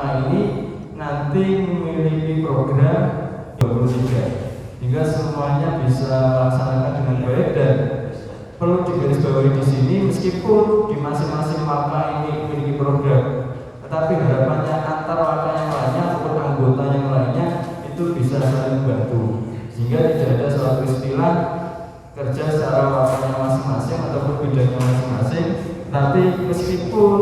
Waka ini nanti memiliki program 23 hingga semuanya bisa melaksanakan dengan baik. Dan perlu digarisbawahi di sini, meskipun di masing-masing Waka ini memiliki program, tetapi harapannya antar Waka yang lainnya ataupun anggota yang lainnya itu bisa saling membantu, sehingga tidak ada suatu istilah kerja secara waktunya masing-masing ataupun bidangnya masing-masing. Tapi meskipun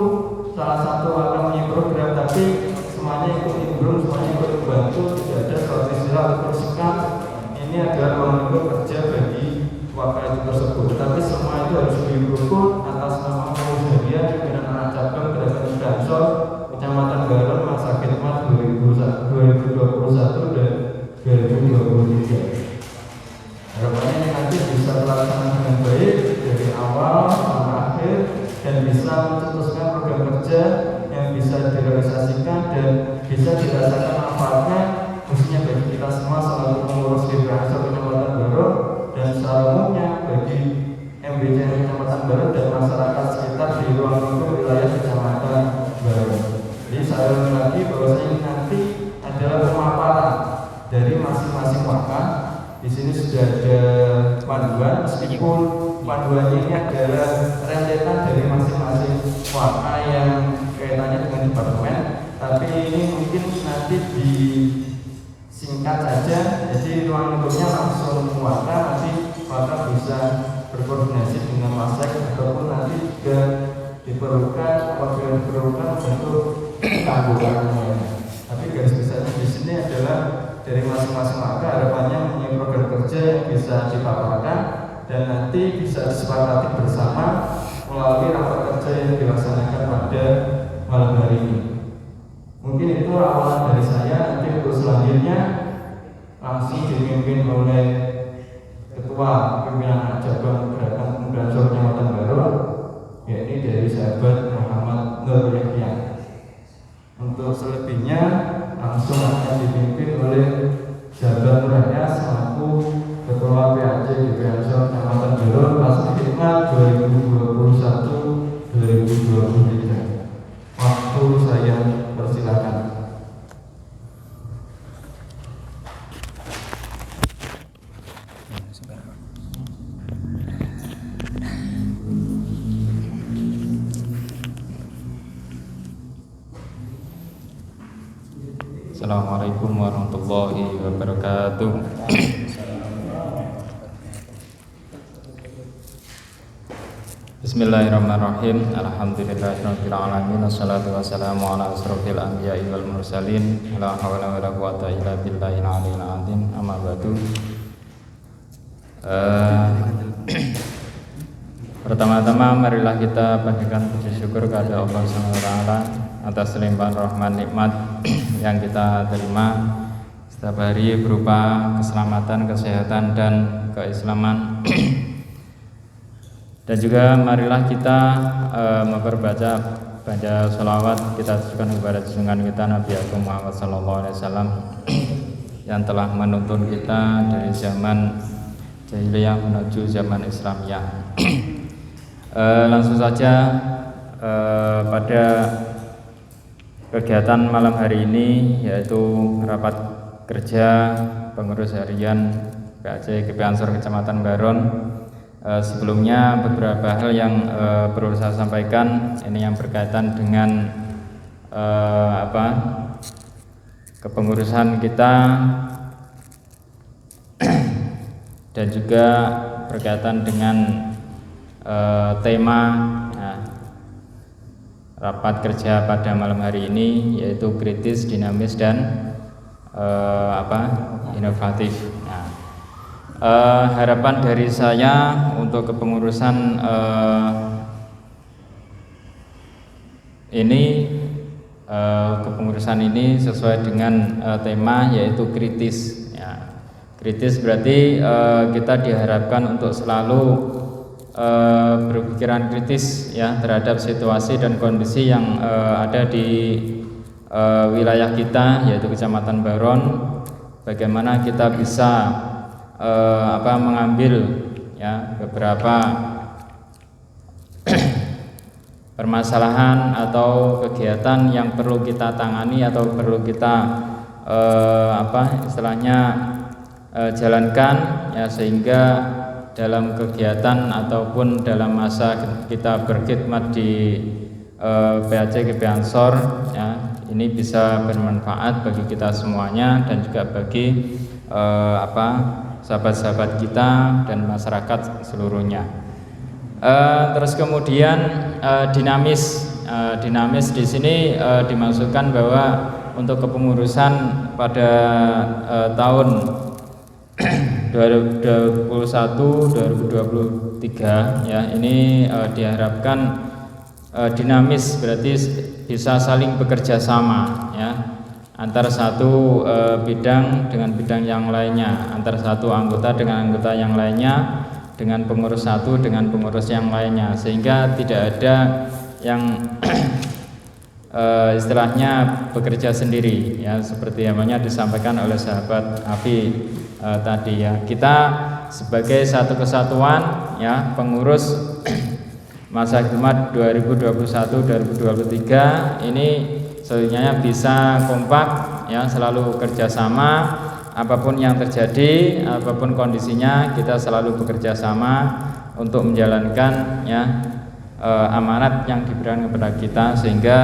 salah satu Waka punya program, tapi semuanya ikut nimbrung, semuanya ikut membantu, tidak ada suatu istilah ataupun sikap ini adalah ruang kerja bagi Waka itu tersebut. Tetapi semua itu harus dirukun atas nama Muhammadiyah pimpinan anak cabang Gerakan Ansor Kecamatan Baron masa khidmat 2021 dan 2023. Harapannya ini nanti bisa terlaksana dengan baik dari awal sampai akhir dan bisa mencetuskan program kerja yang bisa direalisasikan dan bisa dirasakan manfaatnya, khususnya bagi kita semua selaku pengurus GP Ansor Kecamatan Baron dan secara umumnya bagi MBC Kecamatan Baron dan masyarakat sekitar di ruang lingkup wilayah Kecamatan Baron. Jadi saya ulangi lagi bahwasanya ini nanti adalah pemaparan dari masing-masing Waka. Di sini sudah ada panduan, meskipun panduan ini adalah rentetan dari masing-masing Waka yang kaitannya dengan departemen, tapi ini mungkin nanti disingkat saja. Jadi ruang lingkupnya langsung Waka, nanti Waka bisa berkoordinasi dengan Masek ataupun nanti juga diperlukan apabila diperlukan bentuk keanggotaan lainnya. Tapi garis besarnya di sini adalah dari masing-masing Waka harapannya mempunyai program kerja yang bisa dipaparkan dan nanti bisa disepakati bersama melalui rapat kerja yang dilaksanakan pada malam hari ini. Mungkin itu awalan dari saya. Nanti untuk selanjutnya langsung dipimpin oleh Ketua Pimpinan Anak Cabang Gerakan Pemuda Ansor Kecamatan Baron, yakni dari sahabat Muhammad Nur Yahya. Untuk selebihnya langsung akan dipimpin oleh sahabat Nur Yahya selaku Ketua PAC GP Ansor Kecamatan Baron masa khidmat 2021-2023. Waktu saya persilakan. Assalamualaikum warahmatullahi wabarakatuh. Bismillahirrahmanirrahim. Alhamdulillahirabbil alamin. Wassalatu wassalamu ala asrofil anbiya'i wal mursalin. La haula wala quwwata illa billahil aliyyil azim. Amma ba'du. Pertama-tama marilah kita panjatkan puji syukur kepada Allah Subhanahu wa taala atas limpahan rahmat nikmat yang kita terima setiap hari berupa keselamatan, kesehatan dan keislaman. Dan juga marilah kita memperbaca sholawat kita tujukan kepada junjungan kita Nabi Agung Muhammad SAW yang telah menuntun kita dari zaman jahiliyah menuju zaman Islamiyah. Langsung saja pada kegiatan malam hari ini, yaitu rapat kerja pengurus harian PAC GP Ansor Kecamatan Baron. Sebelumnya beberapa hal yang perlu saya sampaikan ini yang berkaitan dengan kepengurusan kita dan juga berkaitan dengan tema rapat kerja pada malam hari ini, yaitu kritis, dinamis dan inovatif. Harapan dari saya untuk kepengurusan ini sesuai dengan tema, yaitu kritis. Kritis berarti kita diharapkan untuk selalu berpikiran kritis terhadap situasi dan kondisi yang ada di wilayah kita, yaitu Kecamatan Baron. Bagaimana kita bisa beberapa permasalahan atau kegiatan yang perlu kita tangani atau perlu kita jalankan ya, sehingga dalam kegiatan ataupun dalam masa kita berkhidmat di PAC GP Ansor ya, ini bisa bermanfaat bagi kita semuanya dan juga bagi sahabat-sahabat kita dan masyarakat seluruhnya. Terus kemudian dinamis di sini dimaksudkan bahwa untuk kepengurusan pada tahun 2021-2023 ya, ini diharapkan dinamis, berarti bisa saling bekerja sama ya, antara satu bidang dengan bidang yang lainnya, antara satu anggota dengan anggota yang lainnya, dengan pengurus satu dengan pengurus yang lainnya, sehingga tidak ada yang istilahnya bekerja sendiri ya, seperti yang banyak disampaikan oleh sahabat Afi tadi ya. Kita sebagai satu kesatuan ya, pengurus masa khidmat 2021-2023 ini sebenarnya bisa kompak ya, selalu kerjasama. Apapun yang terjadi, apapun kondisinya, kita selalu bekerja sama untuk menjalankan ya amanat yang diberikan kepada kita, sehingga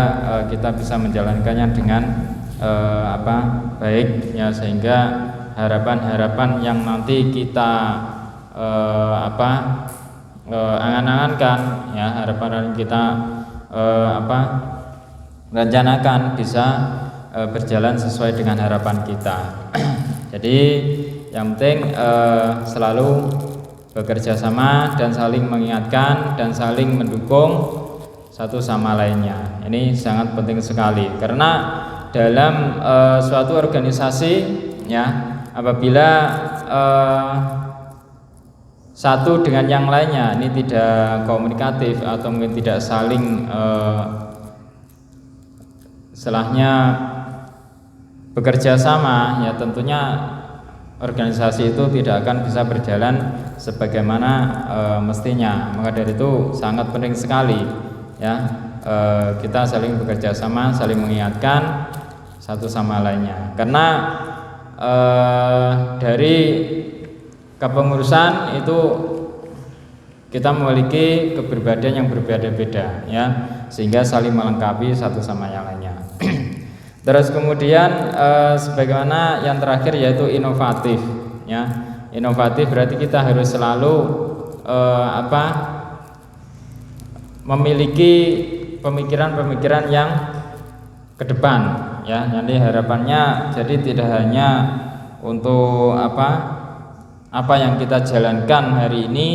kita bisa menjalankannya dengan baik ya, sehingga harapan-harapan yang nanti kita angan-angankan ya, harapan kita rencanakan bisa berjalan sesuai dengan harapan kita. Jadi yang penting selalu bekerja sama dan saling mengingatkan dan saling mendukung satu sama lainnya. Ini sangat penting sekali, karena dalam suatu organisasi ya, apabila satu dengan yang lainnya ini tidak komunikatif atau mungkin tidak saling istilahnya bekerja sama ya, tentunya organisasi itu tidak akan bisa berjalan sebagaimana mestinya. Maka dari itu sangat penting sekali ya, kita saling bekerja sama, saling mengingatkan satu sama lainnya, karena dari kepengurusan itu kita memiliki kepribadian yang berbeda-beda ya, sehingga saling melengkapi satu sama yang lainnya. Terus kemudian sebagaimana yang terakhir yaitu inovatif ya. Inovatif berarti kita harus selalu memiliki pemikiran-pemikiran yang ke depan ya. Nanti harapannya jadi tidak hanya untuk apa yang kita jalankan hari ini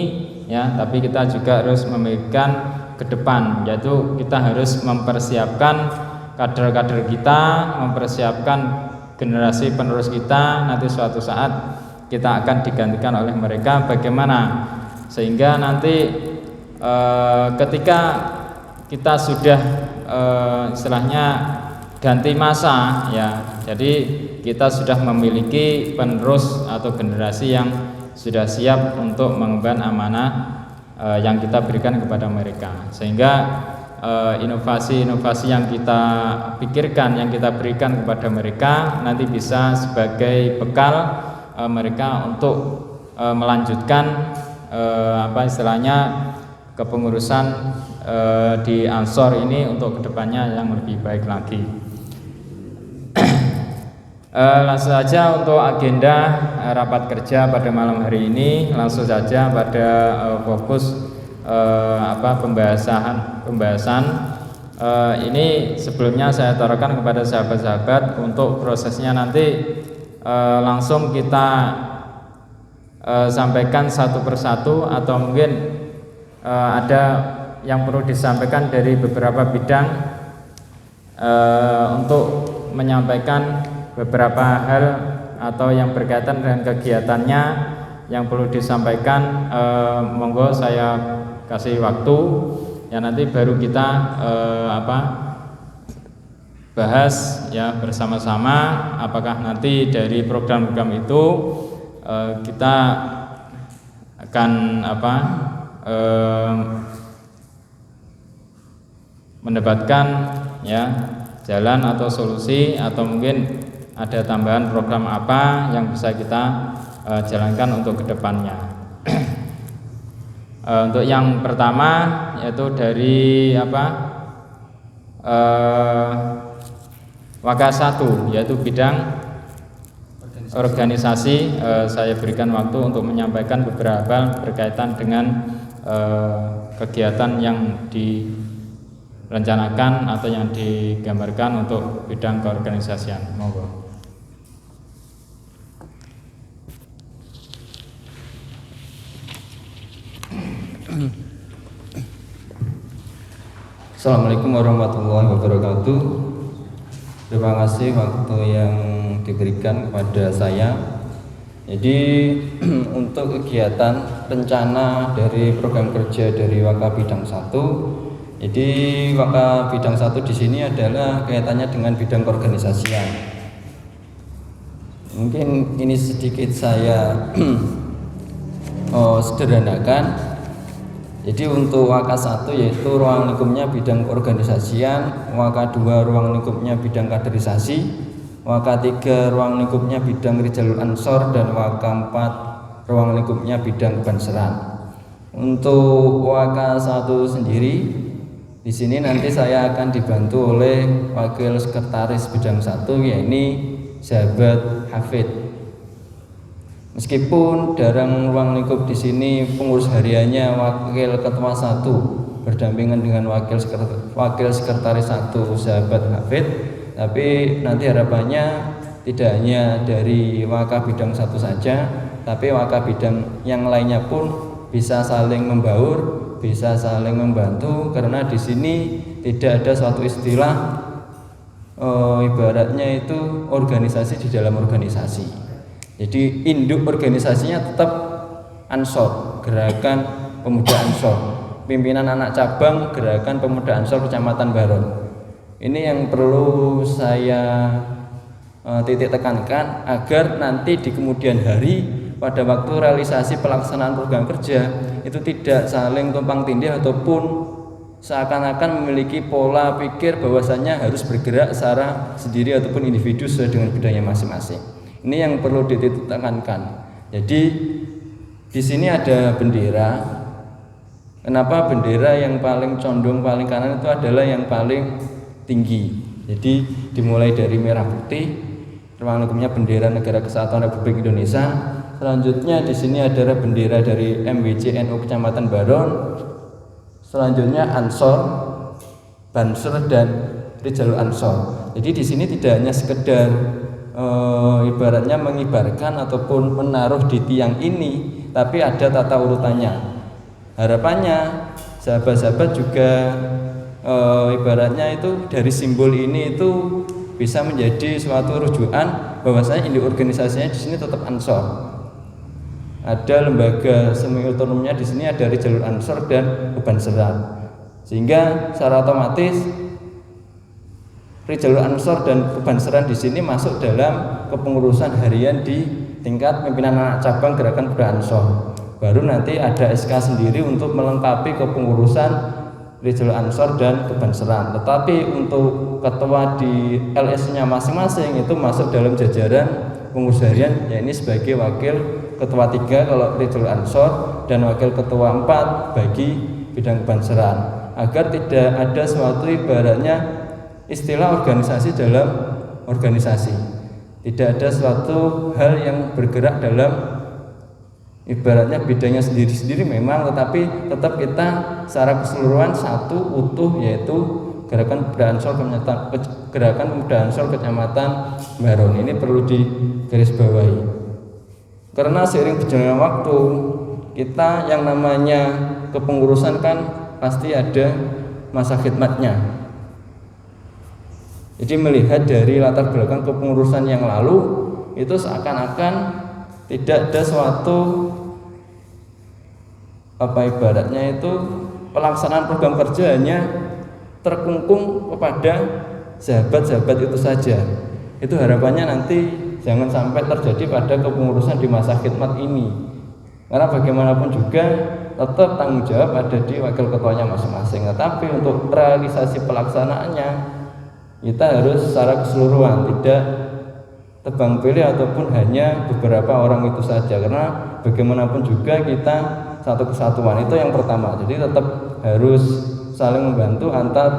ya, tapi kita juga harus memikirkan ke depan, yaitu kita harus mempersiapkan kader-kader kita, mempersiapkan generasi penerus kita, nanti suatu saat kita akan digantikan oleh mereka, bagaimana sehingga nanti ketika kita sudah istilahnya ganti masa ya, jadi kita sudah memiliki penerus atau generasi yang sudah siap untuk mengemban amanah yang kita berikan kepada mereka, sehingga inovasi-inovasi yang kita pikirkan, yang kita berikan kepada mereka nanti bisa sebagai bekal mereka untuk melanjutkan istilahnya kepengurusan di Ansor ini untuk kedepannya yang lebih baik lagi. Langsung saja untuk agenda rapat kerja pada malam hari ini, langsung saja pada fokus pembahasan ini. Sebelumnya saya taruhkan kepada sahabat-sahabat untuk prosesnya nanti langsung kita sampaikan satu persatu, atau mungkin ada yang perlu disampaikan dari beberapa bidang untuk menyampaikan beberapa hal atau yang berkaitan dengan kegiatannya yang perlu disampaikan. Monggo saya kasih waktu ya, nanti baru kita bahas ya bersama-sama apakah nanti dari program-program itu kita akan mendapatkan ya jalan atau solusi, atau mungkin ada tambahan program apa yang bisa kita jalankan untuk kedepannya. Untuk yang pertama yaitu dari Waka 1, yaitu bidang organisasi. Saya berikan waktu untuk menyampaikan beberapa berkaitan dengan kegiatan yang direncanakan atau yang digambarkan untuk bidang keorganisasian. Monggo. Assalamualaikum warahmatullahi wabarakatuh. Terima kasih waktu yang diberikan kepada saya. Jadi untuk kegiatan rencana dari program kerja dari Waka Bidang 1, jadi Waka Bidang 1 di sini adalah kaitannya dengan bidang keorganisasian. Mungkin ini sedikit saya sederhanakan. Jadi untuk Waka 1 yaitu ruang lingkupnya bidang keorganisasian, Waka 2 ruang lingkupnya bidang kaderisasi, Waka 3 ruang lingkupnya bidang Rijalul Ansor, dan Waka 4 ruang lingkupnya bidang kebanseran. Untuk Waka 1 sendiri di sini nanti saya akan dibantu oleh wakil sekretaris bidang 1, yaitu sahabat Hafid. Meskipun dalam ruang lingkup di sini pengurus hariannya wakil ketua 1 berdampingan dengan wakil sekretaris 1 sahabat Hafid, tapi nanti harapannya tidak hanya dari Waka Bidang 1 saja, tapi Waka Bidang yang lainnya pun bisa saling membaur, bisa saling membantu, karena di sini tidak ada suatu istilah ibaratnya itu organisasi di dalam organisasi. Jadi induk organisasinya tetap Ansor, Gerakan Pemuda Ansor. Pimpinan anak cabang Gerakan Pemuda Ansor Kecamatan Baron. Ini yang perlu saya titik tekankan, agar nanti di kemudian hari pada waktu realisasi pelaksanaan program kerja itu tidak saling tumpang tindih ataupun seakan-akan memiliki pola pikir bahwasannya harus bergerak secara sendiri ataupun individu sesuai dengan bidangnya masing-masing. Ini yang perlu ditekankan. Jadi di sini ada bendera. Kenapa bendera yang paling condong paling kanan itu adalah yang paling tinggi? Jadi dimulai dari merah putih, ruang lingkupnya bendera Negara Kesatuan Republik Indonesia. Selanjutnya di sini adalah bendera dari MWC NU Kecamatan Baron. Selanjutnya Ansor, Banser, dan Rijalul Ansor. Jadi di sini tidak hanya sekedar ibaratnya mengibarkan ataupun menaruh di tiang ini, tapi ada tata urutannya. Harapannya sahabat-sahabat juga ibaratnya itu dari simbol ini itu bisa menjadi suatu rujukan bahwasanya induk organisasinya di sini tetap Ansor. Ada lembaga semi otonomnya di sini, ada Rijalul Ansor dan Kebanseran, sehingga secara otomatis Rijalul Ansor dan Kebanseran di sini masuk dalam kepengurusan harian di tingkat pimpinan anak cabang Gerakan Pemuda Ansor. Baru nanti ada SK sendiri untuk melengkapi kepengurusan Rijalul Ansor dan Kebanseran. Tetapi untuk ketua di LS-nya masing-masing itu masuk dalam jajaran pengurus harian, yaitu sebagai wakil ketua 3 kalau Rijalul Ansor dan wakil ketua 4 bagi bidang Kebanseran, agar tidak ada suatu ibaratnya istilah organisasi dalam organisasi. Tidak ada suatu hal yang bergerak dalam ibaratnya bidangnya sendiri-sendiri memang, tetapi tetap kita secara keseluruhan satu utuh, yaitu Gerakan Pemuda Ansor Kecamatan Baron. Ini perlu digarisbawahi. Karena seiring berjalannya waktu, kita yang namanya kepengurusan kan pasti ada masa khidmatnya. Jadi melihat dari latar belakang kepengurusan yang lalu, itu seakan-akan tidak ada suatu ibaratnya itu pelaksanaan program kerja hanya terkungkung kepada sahabat-sahabat itu saja. Itu harapannya nanti jangan sampai terjadi pada kepengurusan di masa khidmat ini. Karena bagaimanapun juga tetap tanggung jawab ada di wakil ketuanya masing-masing. Tetapi untuk realisasi pelaksanaannya kita harus secara keseluruhan, tidak tebang pilih ataupun hanya beberapa orang itu saja, karena bagaimanapun juga kita satu kesatuan. Itu yang pertama. Jadi tetap harus saling membantu antar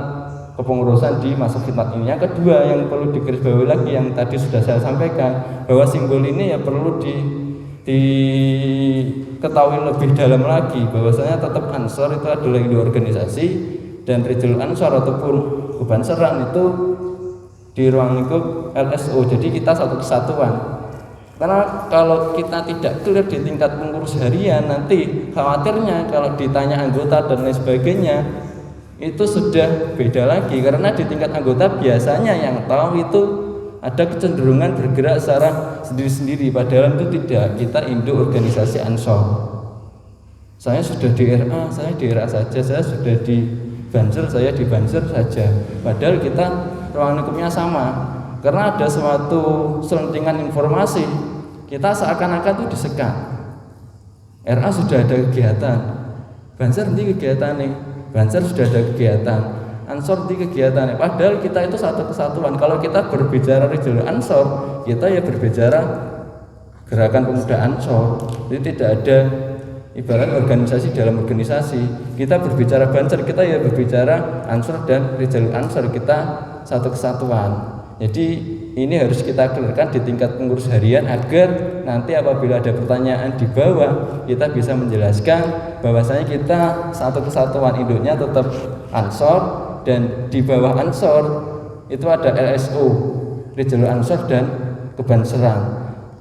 kepengurusan di masa khidmat ini. Yang kedua yang perlu digarisbawahi lagi yang tadi sudah saya sampaikan, bahwa simbol ini ya perlu diketahui lebih dalam lagi, bahwasanya tetap Ansor itu adalah induk organisasi dan Rijal Ansor ataupun Kebanseran itu di ruang lingkup LSO. Jadi kita satu kesatuan. Karena kalau kita tidak clear di tingkat pengurus harian, nanti khawatirnya kalau ditanya anggota dan lain sebagainya itu sudah beda lagi. Karena di tingkat anggota biasanya yang tahu itu ada kecenderungan bergerak secara sendiri-sendiri, padahal itu tidak. Kita induk organisasi Ansor. Saya sudah di RA, saya di RA saja. Saya sudah di Banser, saya di Banser saja. Padahal kita ruang lingkupnya sama. Karena ada suatu selentingan informasi, kita seakan-akan itu disekat. RA sudah ada kegiatan, Banser nanti kegiatan nih, Banser sudah ada kegiatan, Ansor di kegiatan. Padahal kita itu satu kesatuan. Kalau kita berbicara Rijal Ansor, kita ya berbicara gerakan pemuda Ansor. Jadi tidak ada ibarat organisasi dalam organisasi. Kita berbicara Banser, kita ya berbicara Ansor dan Rijal Ansor. Kita satu kesatuan. Jadi ini harus kita clearkan di tingkat pengurus harian agar nanti apabila ada pertanyaan di bawah kita bisa menjelaskan bahwasanya kita satu kesatuan, induknya tetap Ansor, dan di bawah Ansor itu ada LSO, Rijal Ansor dan Kebanseran.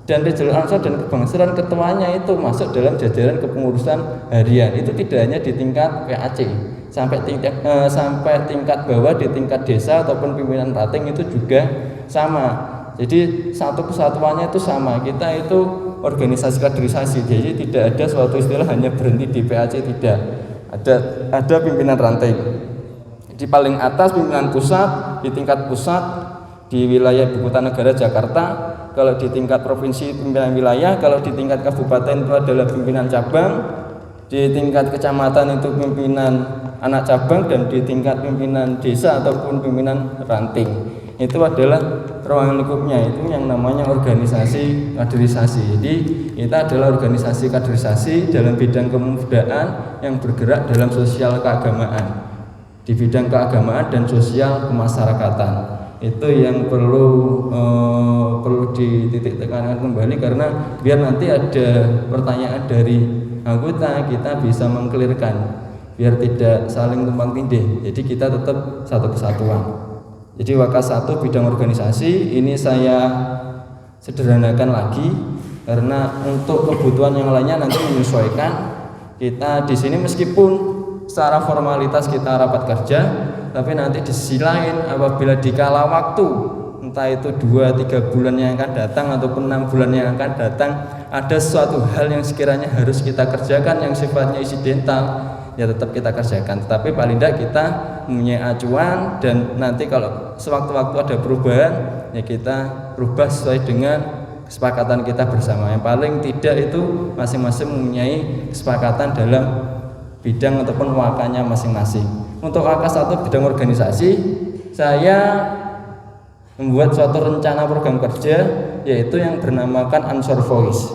Dan Rijal Ansor dan Kebanseran ketuanya itu masuk dalam jajaran kepengurusan harian. Itu tidak hanya di tingkat PAC, sampai tingkat bawah di tingkat desa ataupun pimpinan ranting itu juga sama. Jadi satu kesatuannya itu sama. Kita itu organisasi kaderisasi. Jadi tidak ada suatu istilah hanya berhenti di PAC, tidak. Ada pimpinan ranting. Di paling atas pimpinan pusat, di tingkat pusat di wilayah Ibu Kota Negara Jakarta. Kalau di tingkat provinsi pimpinan wilayah, kalau di tingkat kabupaten itu adalah pimpinan cabang, di tingkat kecamatan itu pimpinan anak cabang, dan di tingkat pimpinan desa ataupun pimpinan ranting itu adalah ruang lingkupnya. Itu yang namanya organisasi kaderisasi. Jadi kita adalah organisasi kaderisasi dalam bidang kepemudaan yang bergerak dalam sosial keagamaan, di bidang keagamaan dan sosial kemasyarakatan. Itu yang perlu dititik tekankan kembali, karena biar nanti ada pertanyaan dari anggota kita bisa mengklirkan, biar tidak saling tumpang tindih. Jadi kita tetap satu kesatuan. Jadi Wakas 1 bidang organisasi ini saya sederhanakan lagi, karena untuk kebutuhan yang lainnya nanti menyesuaikan. Kita di sini meskipun secara formalitas kita rapat kerja, tapi nanti di sisi lain apabila dikala waktu, entah itu 2-3 bulan yang akan datang ataupun 6 bulan yang akan datang, ada suatu hal yang sekiranya harus kita kerjakan yang sifatnya insidental, ya tetap kita kerjakan. Tetapi paling tidak kita mempunyai acuan, dan nanti kalau sewaktu-waktu ada perubahan, ya kita rubah sesuai dengan kesepakatan kita bersama. Yang paling tidak itu masing-masing mempunyai kesepakatan dalam bidang ataupun wakanya masing-masing. Untuk Wakas 1 bidang organisasi, saya membuat suatu rencana program kerja, yaitu yang bernamakan Ansor Voice.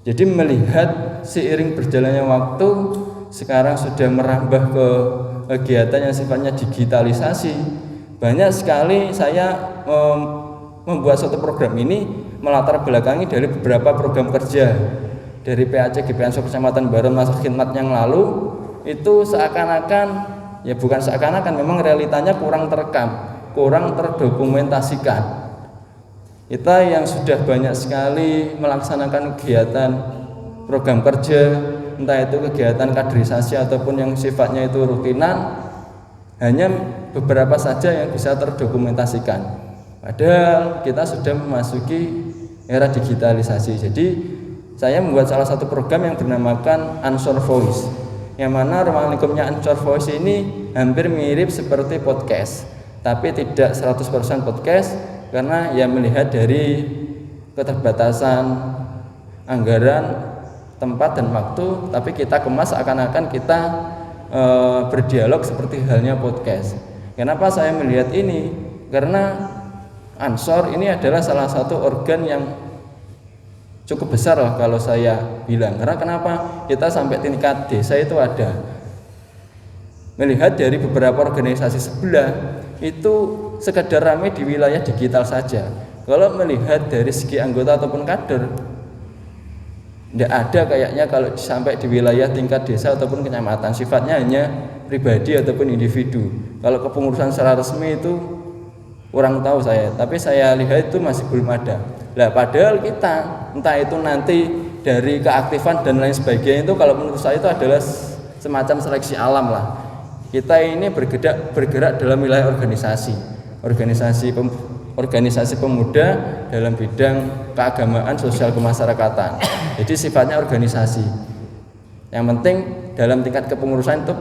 Jadi melihat seiring berjalannya waktu, sekarang sudah merambah ke kegiatan yang sifatnya digitalisasi. Banyak sekali saya membuat suatu program ini melatar belakangi dari beberapa program kerja dari PAC GP Ansor Kecamatan Baron masa khidmat yang lalu. Itu seakan-akan, ya bukan seakan-akan, memang realitanya kurang terekam, kurang terdokumentasikan. Kita yang sudah banyak sekali melaksanakan kegiatan program kerja, entah itu kegiatan kaderisasi ataupun yang sifatnya itu rutinan, hanya beberapa saja yang bisa terdokumentasikan. Padahal kita sudah memasuki era digitalisasi. Jadi saya membuat salah satu program yang bernamakan Ansor Voice, yang mana ruang lingkupnya Ansor Voice ini hampir mirip seperti podcast, tapi tidak 100% podcast, karena ya melihat dari keterbatasan anggaran tempat dan waktu, tapi kita kemas seakan-akan kita berdialog seperti halnya podcast. Kenapa saya melihat ini? Karena Ansor ini adalah salah satu organ yang cukup besar lah kalau saya bilang. Karena kenapa? Kita sampai tingkat desa itu ada. Melihat dari beberapa organisasi sebelah itu sekedar ramai di wilayah digital saja. Kalau melihat dari segi anggota ataupun kader, tidak ada kayaknya kalau sampai di wilayah tingkat desa ataupun kecamatan. Sifatnya hanya pribadi ataupun individu. Kalau kepengurusan secara resmi itu kurang tahu saya, tapi saya lihat itu masih belum ada. Lah padahal kita entah itu nanti dari keaktifan dan lain sebagainya itu kalau menurut saya itu adalah semacam seleksi alam lah. Kita ini bergerak dalam wilayah organisasi pemuda dalam bidang keagamaan, sosial kemasyarakatan. Jadi sifatnya organisasi. Yang penting dalam tingkat kepengurusan itu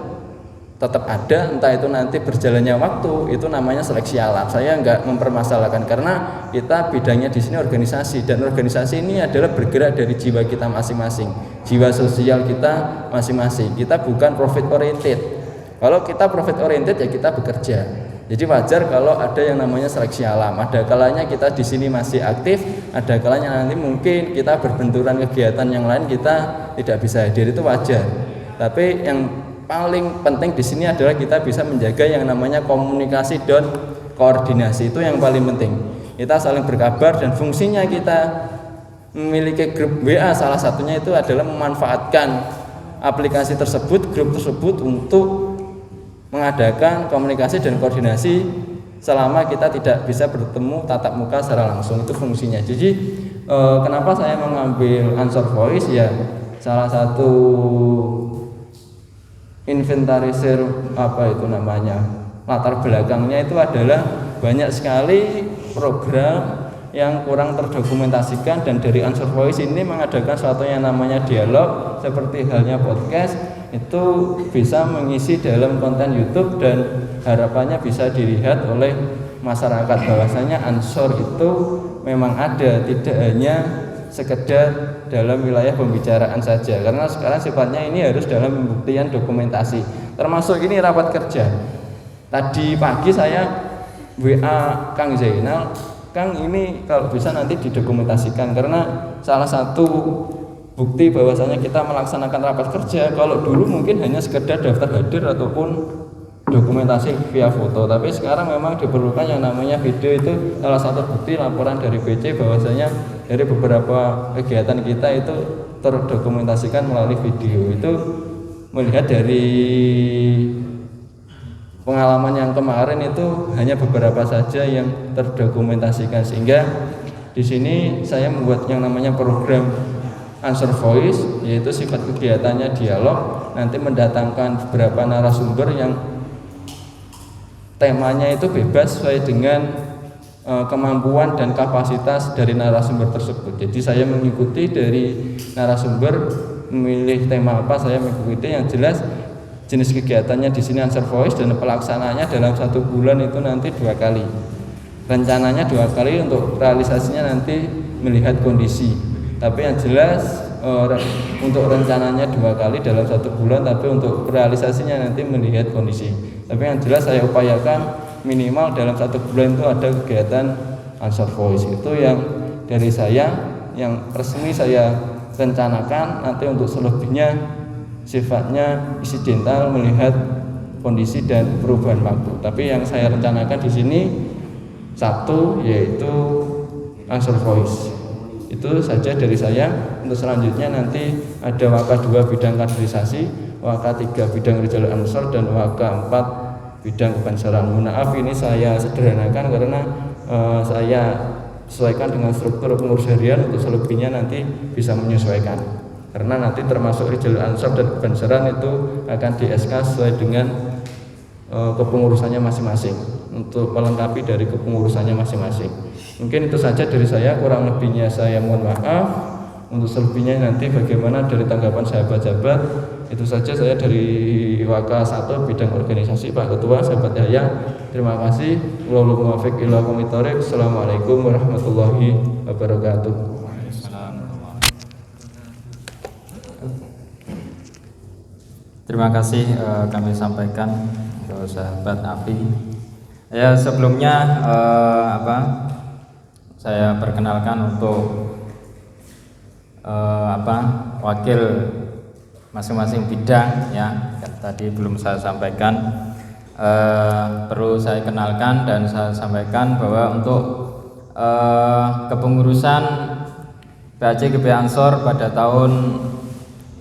tetap ada, entah itu nanti berjalannya waktu, itu namanya seleksi alam. Saya enggak mempermasalahkan karena kita bidangnya di sini organisasi, dan organisasi ini adalah bergerak dari jiwa kita masing-masing, jiwa sosial kita masing-masing. Kita bukan profit oriented. Kalau kita profit oriented ya kita bekerja. Jadi wajar kalau ada yang namanya seleksi alam. Ada kalanya kita di sini masih aktif, ada kalanya nanti mungkin kita berbenturan kegiatan yang lain kita tidak bisa hadir, itu wajar. Tapi yang paling penting di sini adalah kita bisa menjaga yang namanya komunikasi dan koordinasi, itu yang paling penting. Kita saling berkabar dan fungsinya kita memiliki grup WA salah satunya itu adalah memanfaatkan aplikasi tersebut, grup tersebut untuk mengadakan komunikasi dan koordinasi selama kita tidak bisa bertemu tatap muka secara langsung, itu fungsinya. Jadi kenapa saya mengambil Ansor Voice, ya salah satu inventarisir latar belakangnya itu adalah banyak sekali program yang kurang terdokumentasikan, dan dari Ansor Voice ini mengadakan suatu yang namanya dialog seperti halnya podcast, itu bisa mengisi dalam konten YouTube dan harapannya bisa dilihat oleh masyarakat bahwasanya Ansor itu memang ada, tidak hanya sekedar dalam wilayah pembicaraan saja, karena sekarang sifatnya ini harus dalam pembuktian dokumentasi, termasuk ini rapat kerja. Tadi pagi saya WA Kang Zainal, Kang ini kalau bisa nanti didokumentasikan, karena salah satu bukti bahwasanya kita melaksanakan rapat kerja, kalau dulu mungkin hanya sekedar daftar hadir ataupun dokumentasi via foto, tapi sekarang memang diperlukan yang namanya video. Itu salah satu bukti laporan dari BC bahwasanya dari beberapa kegiatan kita itu terdokumentasikan melalui video. Itu melihat dari pengalaman yang kemarin itu hanya beberapa saja yang terdokumentasikan, sehingga di sini saya membuat yang namanya program Ansor Voice, yaitu sifat kegiatannya dialog, nanti mendatangkan beberapa narasumber yang temanya itu bebas sesuai dengan kemampuan dan kapasitas dari narasumber tersebut. Jadi saya mengikuti dari narasumber memilih tema apa, saya mengikuti. Yang jelas jenis kegiatannya di sini Ansor Voice, dan pelaksanaannya dalam 1 bulan itu nanti 2 kali. Rencananya 2 kali, untuk realisasinya nanti melihat kondisi. Tapi yang jelas untuk rencananya 2 kali dalam 1 bulan, tapi untuk realisasinya nanti melihat kondisi. Tapi yang jelas saya upayakan minimal dalam 1 bulan itu ada kegiatan Ansor Voice. Itu yang dari saya, yang resmi saya rencanakan. Nanti untuk selebihnya sifatnya insidental, melihat kondisi dan perubahan waktu. Tapi yang saya rencanakan di sini satu, yaitu Ansor Voice. Itu saja dari saya. Untuk selanjutnya nanti ada waka 2 bidang kaderisasi, waka 3 bidang Rijal Ansor, dan waka 4 bidang kebensaran. Maaf ini saya sederhanakan karena saya sesuaikan dengan struktur pengurus harian. Untuk selebihnya nanti bisa menyesuaikan, karena nanti termasuk Rijal Ansor dan kebensaran itu akan di SK sesuai dengan kepengurusannya masing-masing, untuk melengkapi dari kepengurusannya masing-masing. Mungkin itu saja dari saya, kurang lebihnya saya mohon maaf. Untuk selebihnya nanti bagaimana dari tanggapan sahabat-sahabat. Itu saja saya dari Waka 1 bidang organisasi, Pak Ketua, sahabat Yahya. Terima kasih. Wallahu muwaffiq ila aqwamit thoriq. Assalamualaikum warahmatullahi wabarakatuh. Terima kasih kami sampaikan untuk sahabat Afi. Ya, sebelumnya saya perkenalkan untuk wakil masing-masing bidang ya. Tadi belum saya sampaikan, perlu saya kenalkan dan saya sampaikan bahwa untuk kepengurusan PAC GP Ansor pada tahun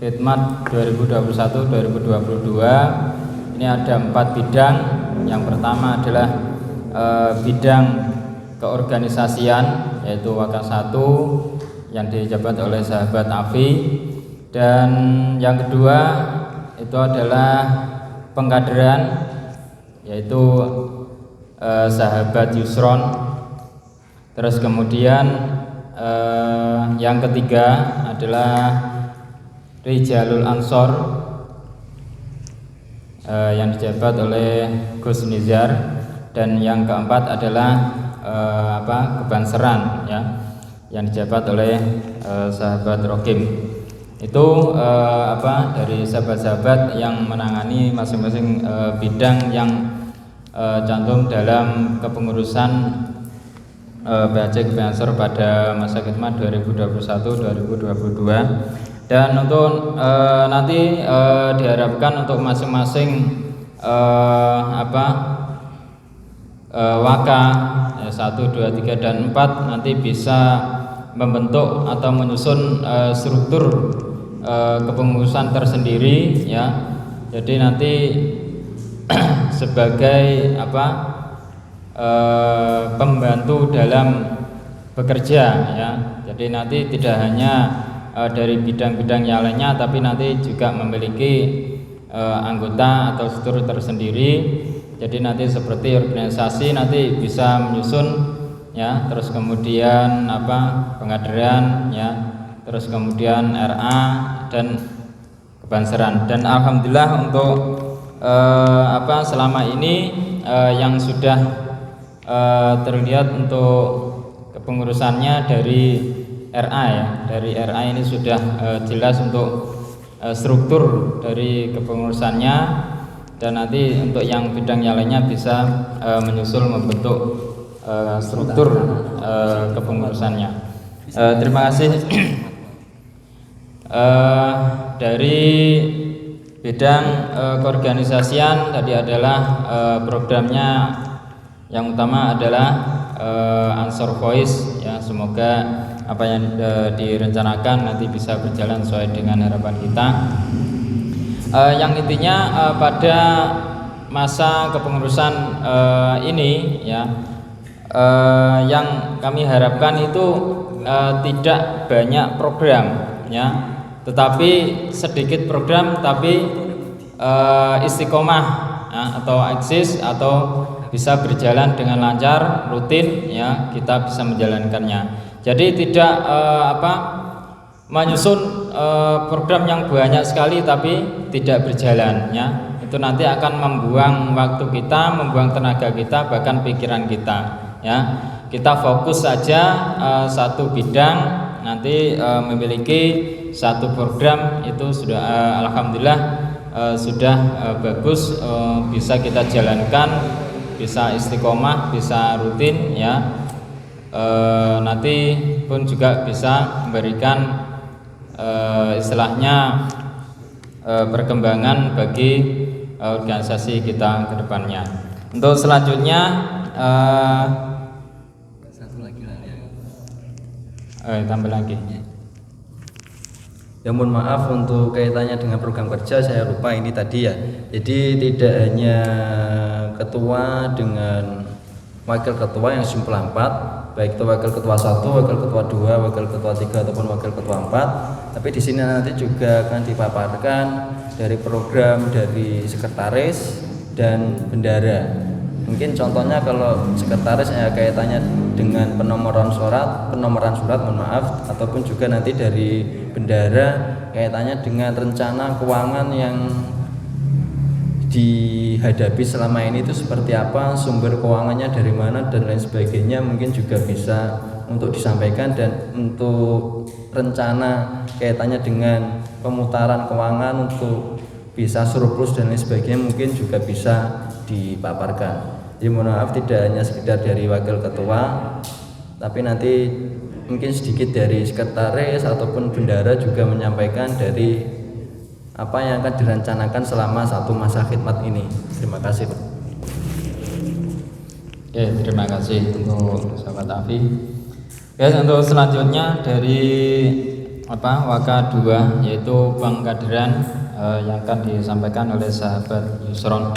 khidmat 2021-2022 ini ada 4 bidang. Yang pertama adalah bidang keorganisasian, yaitu wakil 1 yang dijabat oleh sahabat Afi, dan yang kedua itu adalah pengkaderan, yaitu sahabat Yusron. Terus kemudian yang ketiga adalah Rijalul Ansor yang dijabat oleh Gus Nizar, dan yang keempat adalah kebanseran ya, yang dijabat oleh sahabat Rokim. Itu dari sahabat-sahabat yang menangani masing-masing bidang yang cantum dalam kepengurusan PAC GP Ansor pada masa khidmat 2021-2022. Dan untuk nanti diharapkan untuk masing-masing waka 1, 2, 3, dan 4 nanti bisa membentuk atau menyusun struktur kepengurusan tersendiri ya. Jadi nanti sebagai pembantu dalam bekerja ya. Jadi nanti tidak hanya dari bidang-bidang yang lainnya, tapi nanti juga memiliki anggota atau struktur tersendiri. Jadi nanti seperti organisasi nanti bisa menyusun ya, terus kemudian pengaderan ya, terus kemudian RA dan kebanseran. Dan alhamdulillah untuk selama ini yang sudah terlihat untuk kepengurusannya dari RA ya, dari RA ini sudah jelas untuk struktur dari kepengurusannya, dan nanti untuk yang bidang yang lainnya bisa menyusul membentuk struktur kepengurusannya. Terima kasih. Dari bidang keorganisasian tadi adalah programnya yang utama adalah Ansor Voice ya. Semoga apa yang direncanakan nanti bisa berjalan sesuai dengan harapan kita. Yang intinya pada masa kepengurusan ini ya, yang kami harapkan itu tidak banyak program ya, tetapi sedikit program tapi istiqomah ya, atau eksis atau bisa berjalan dengan lancar, rutin ya, kita bisa menjalankannya. Jadi tidak menyusun program yang banyak sekali tapi tidak berjalan ya. Itu nanti akan membuang waktu kita, membuang tenaga kita, bahkan pikiran kita ya. Kita fokus saja satu bidang, nanti memiliki satu program itu sudah alhamdulillah sudah bagus, bisa kita jalankan, bisa istiqomah, bisa rutin ya. Nanti pun juga bisa memberikan istilahnya perkembangan bagi organisasi kita ke depannya. Untuk selanjutnya tambah lagi. Ya mohon maaf untuk kaitannya dengan program kerja saya lupa ini tadi ya. Jadi tidak hanya ketua dengan wakil ketua yang jumlah 4, baik itu wakil ketua 1, wakil ketua 2, wakil ketua 3 ataupun wakil ketua 4. Tapi di sini nanti juga akan dipaparkan dari program dari sekretaris dan bendara. Mungkin contohnya kalau sekretaris ya kaitannya dengan penomoran surat mohon maaf, ataupun juga nanti dari bendara kaitannya dengan rencana keuangan yang dihadapi selama ini itu seperti apa, sumber keuangannya dari mana dan lain sebagainya, mungkin juga bisa untuk disampaikan. Dan untuk rencana kaitannya dengan pemutaran keuangan untuk bisa surplus dan lain sebagainya mungkin juga bisa dipaparkan. Jadi mohon maaf tidak hanya sekedar dari wakil ketua, tapi nanti mungkin sedikit dari sekretaris ataupun bendara juga menyampaikan dari apa yang akan direncanakan selama satu masa khidmat ini. Terima kasih, Pak. Oke, terima kasih untuk sahabat Afi. Ya, untuk selanjutnya dari Waka 2 yaitu pengkaderan yang akan disampaikan oleh sahabat Yusron.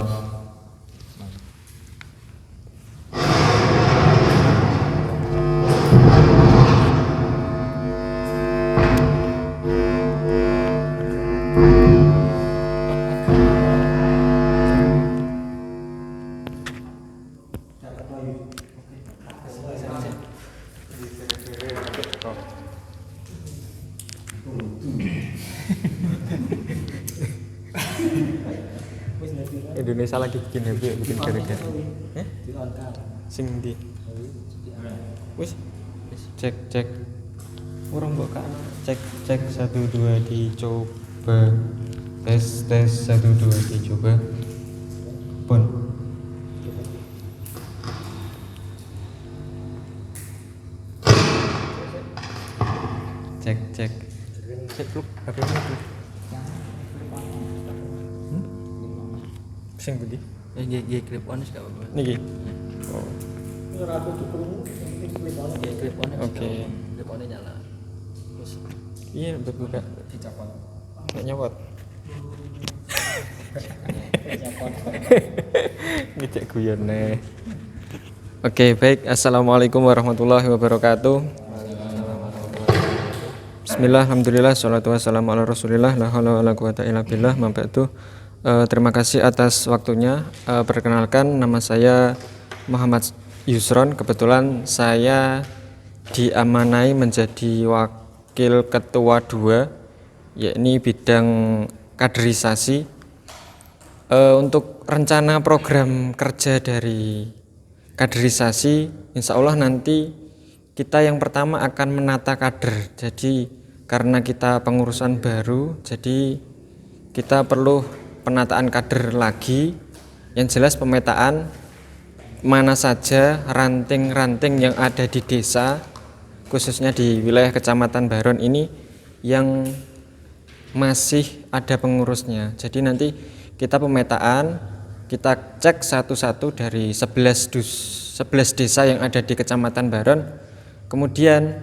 Indonesia lagi bikin happy, bikin gara-gara. Sing di. Wis cek. Orang buka. Cek 1 2 dicoba. Tes 1 2 dicoba. Pun. Cek. Cek lu HP-nya tuh. Sing budi. Nggih clip on wis gak apa-apa. Niki. Oh. Nggih clip on. Oke. Clip on nyala. Terus Iya, buka. dicopot. Nggak nyopot. Ngecek guyon nih. Oke, baik. Assalamualaikum warahmatullahi wabarakatuh. Bismillah, alhamdulillah, sholatu wassalamu ala rasulillah, la haula wala quwata illa billah, ma ba'du. Terima kasih atas waktunya. Perkenalkan, nama saya Muhammad Yusron. Kebetulan saya diamanai menjadi wakil ketua 2, yakni bidang kaderisasi. Untuk rencana program kerja dari kaderisasi, insya Allah nanti kita yang pertama akan menata kader. Jadi karena kita pengurusan baru, jadi kita perlu penataan kader lagi. Yang jelas pemetaan mana saja ranting-ranting yang ada di desa, khususnya di wilayah Kecamatan Baron ini yang masih ada pengurusnya. Jadi nanti kita pemetaan, kita cek satu-satu dari 11 desa yang ada di Kecamatan Baron. Kemudian